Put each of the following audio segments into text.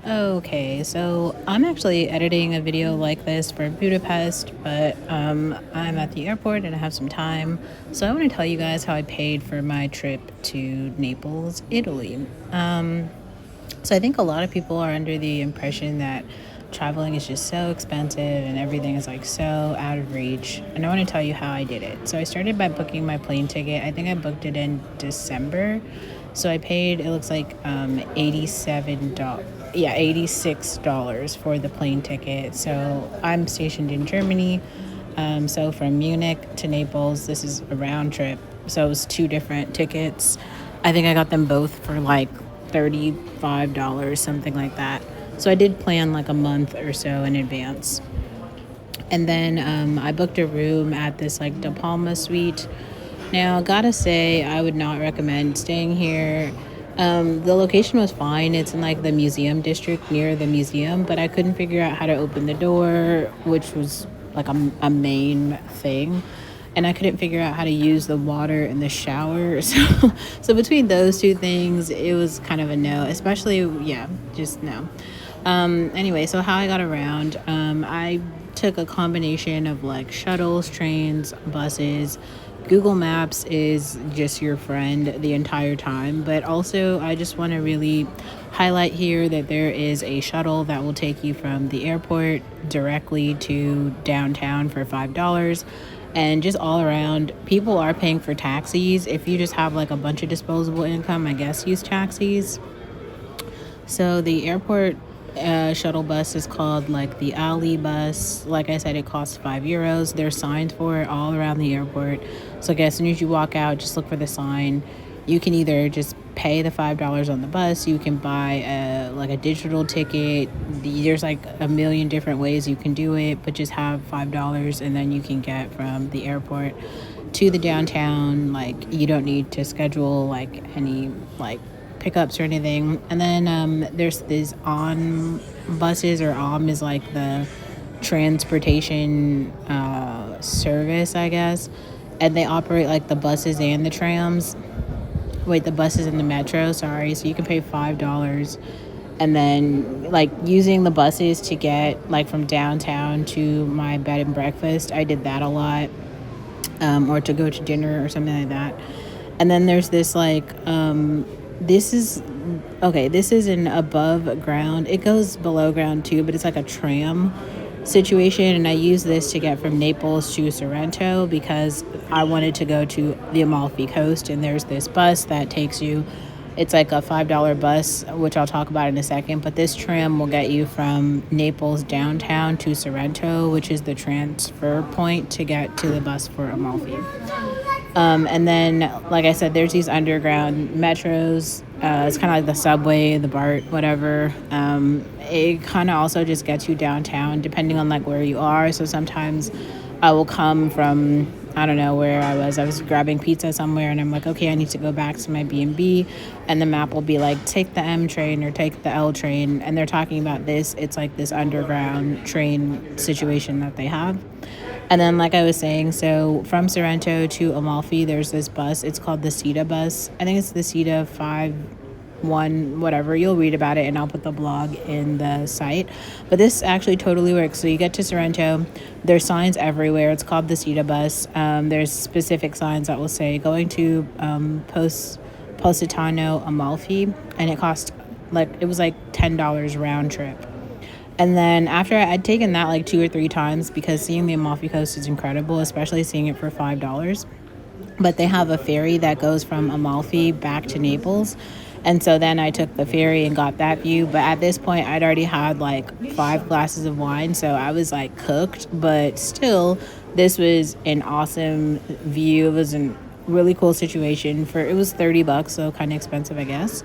Okay, so I'm actually editing a video like this for Budapest, but I'm at the airport and I have some time. So I want to tell you guys how I paid for my trip to Naples, Italy. So I think a lot of people are under the impression that traveling is just so expensive and everything is like so out of reach. And I want to tell you how I did it. So I started by booking my plane ticket. I think I booked it in December. So I paid, it looks like $87. Yeah, $86 for the plane ticket. So I'm stationed in Germany. So from Munich to Naples, this is a round trip. So it was two different tickets. I think I got them both for like $35, something like that. So I did plan like a month or so in advance. And then I booked a room at this like De Palma suite. Now, gotta say, I would not recommend staying here. The location was fine. It's in like the museum district near the museum, but I couldn't figure out how to open the door, which was like a main thing. And I couldn't figure out how to use the water in the shower. So between those two things, it was kind of a no, especially, yeah, just no. Anyway, so how I got around, I took a combination of like shuttles, trains, buses. Google Maps is just your friend the entire time, but also I just want to really highlight here that there is a shuttle that will take you from the airport directly to downtown for $5. And just all around, people are paying for taxis. If you just have like a bunch of disposable income, I guess use taxis. So the airport shuttle bus is called like the Ali bus. Like I said, it costs €5. There's signs for it all around the airport. So like, as soon as you walk out, just look for the sign. You can either just pay the $5 on the bus. You can buy like a digital ticket. There's like a million different ways you can do it, but just have $5 and then you can get from the airport to the downtown. Like you don't need to schedule like any like pickups or anything. And then there's these on buses, or is like the transportation service, I guess. And they operate like the buses and the trams. Wait, the buses and the metro, sorry. So you can pay $5. And then like using the buses to get like from downtown to my bed and breakfast, I did that a lot. Or to go to dinner or something like that. And then there's this like this is okay, this is an above ground, it goes below ground too, but it's like a tram situation, and I use this to get from Naples to Sorrento because I wanted to go to the Amalfi Coast, and there's this bus that takes you. It's like a $5 bus, which I'll talk about in a second, but this tram will get you from Naples downtown to Sorrento, which is the transfer point to get to the bus for Amalfi. And then, like I said, there's these underground metros. It's kind of like the subway, the BART, whatever. It kind of also just gets you downtown, depending on like where you are. So sometimes I will come from, I don't know where I was. I was grabbing pizza somewhere, and I'm like, okay, I need to go back to my B&B, and the map will be like, take the M train or take the L train, and they're talking about this. It's like this underground train situation that they have. And then, like I was saying, so from Sorrento to Amalfi, there's this bus. It's called the CETA bus. I think it's the CETA 51, whatever. You'll read about it, and I'll put the blog in the site. But this actually totally works. So you get to Sorrento. There's signs everywhere. It's called the CETA bus. There's specific signs that will say going to Positano Amalfi, and it cost it was like $10 round trip. And then after I'd taken that like 2 or 3 times, because seeing the Amalfi Coast is incredible, especially seeing it for $5. But they have a ferry that goes from Amalfi back to Naples. And so then I took the ferry and got that view. But at this point, I'd already had like 5 glasses of wine. So I was like cooked. But still, this was an awesome view. It was a really cool situation. It was $30, so kind of expensive, I guess.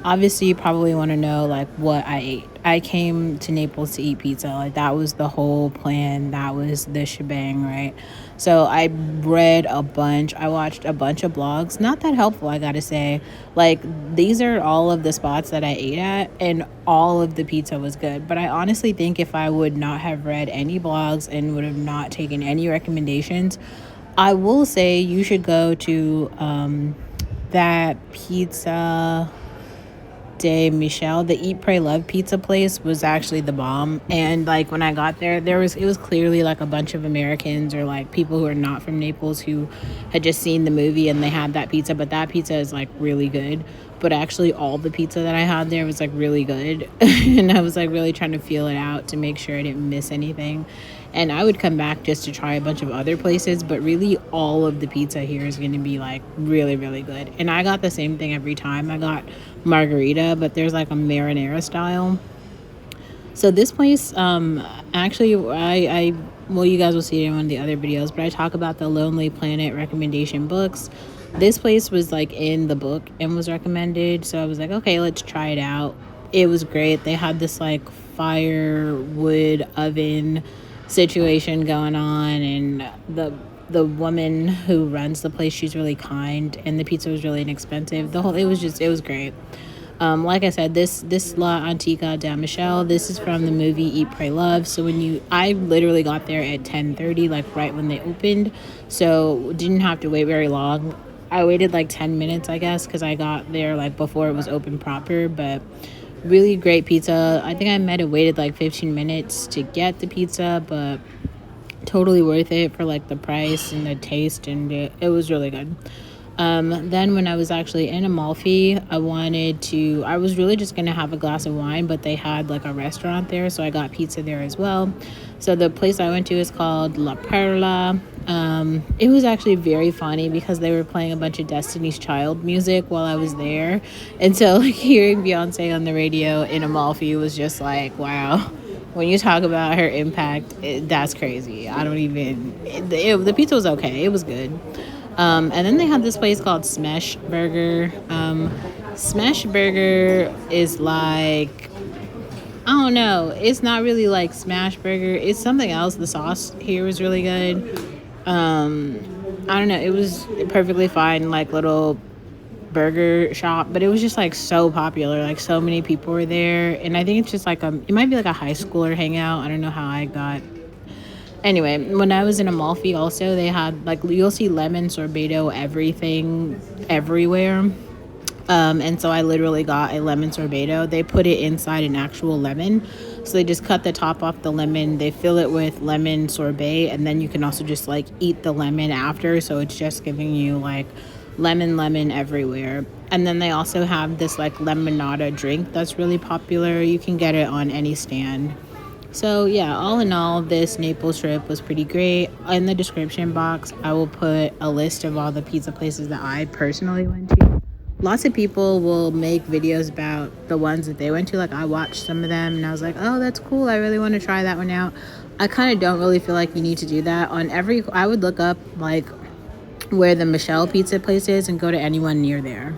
Obviously, you probably want to know like what I ate. I came to Naples to eat pizza. Like that was the whole plan. That was the shebang, right? So I read a bunch. I watched a bunch of blogs. Not that helpful, I gotta say. Like these are all of the spots that I ate at, and all of the pizza was good. But I honestly think if I would not have read any blogs and would have not taken any recommendations, I will say you should go to that pizza de Michel, the Eat Pray Love pizza place, was actually the bomb. And like when I got there, it was clearly like a bunch of Americans or like people who are not from Naples who had just seen the movie and they had that pizza. But that pizza is like really good. But actually all the pizza that I had there was like really good. And I was like really trying to feel it out to make sure I didn't miss anything. And I would come back just to try a bunch of other places, but really all of the pizza here is going to be like really, really good. And I got the same thing every time. I got margarita, but there's like a marinara style. So this place, actually, well, you guys will see it in one of the other videos, but I talk about the Lonely Planet recommendation books. This place was like in the book and was recommended, so I was like, okay, let's try it out. It was great. They had this like firewood oven situation going on, and the woman who runs the place, she's really kind, and the pizza was really inexpensive. It was great. Like I said, this La Antica de Michel, this is from the movie Eat, Pray, Love. So I literally got there at 10:30, like right when they opened, so didn't have to wait very long. I waited like 10 minutes, I guess, because I got there like before it was open proper, but really great pizza. I think I might have waited like 15 minutes to get the pizza, but totally worth it for like the price and the taste, and it was really good. Then when I was actually in Amalfi, I was really just gonna have a glass of wine, but they had like a restaurant there, so I got pizza there as well. So the place I went to is called La Perla. It was actually very funny because they were playing a bunch of Destiny's Child music while I was there, and so like hearing Beyonce on the radio in Amalfi was just like, wow. When you talk about her impact, that's crazy. I don't even. The pizza was okay. It was good. And then they had this place called Smash Burger. Smash Burger is like, I don't know. It's not really like Smash Burger. It's something else. The sauce here was really good. I don't know. It was perfectly fine, like little burger shop, but it was just like so popular. Like so many people were there, and I think it's just like it might be like a high schooler hangout. I don't know how I got. Anyway, when I was in Amalfi, also they had like you'll see lemon sorbetto everything everywhere. And so I literally got a lemon sorbetto. They put it inside an actual lemon. So they just cut the top off the lemon. They fill it with lemon sorbet. And then you can also just like eat the lemon after. So it's just giving you like lemon everywhere. And then they also have this like lemonada drink that's really popular. You can get it on any stand. So yeah, all in all, this Naples trip was pretty great. In the description box, I will put a list of all the pizza places that I personally went to. Lots of people will make videos about the ones that they went to. Like I watched some of them and I was like, oh, that's cool. I really want to try that one out. I kind of don't really feel like you need to do that. I would look up like where the Michelle pizza place is and go to anyone near there.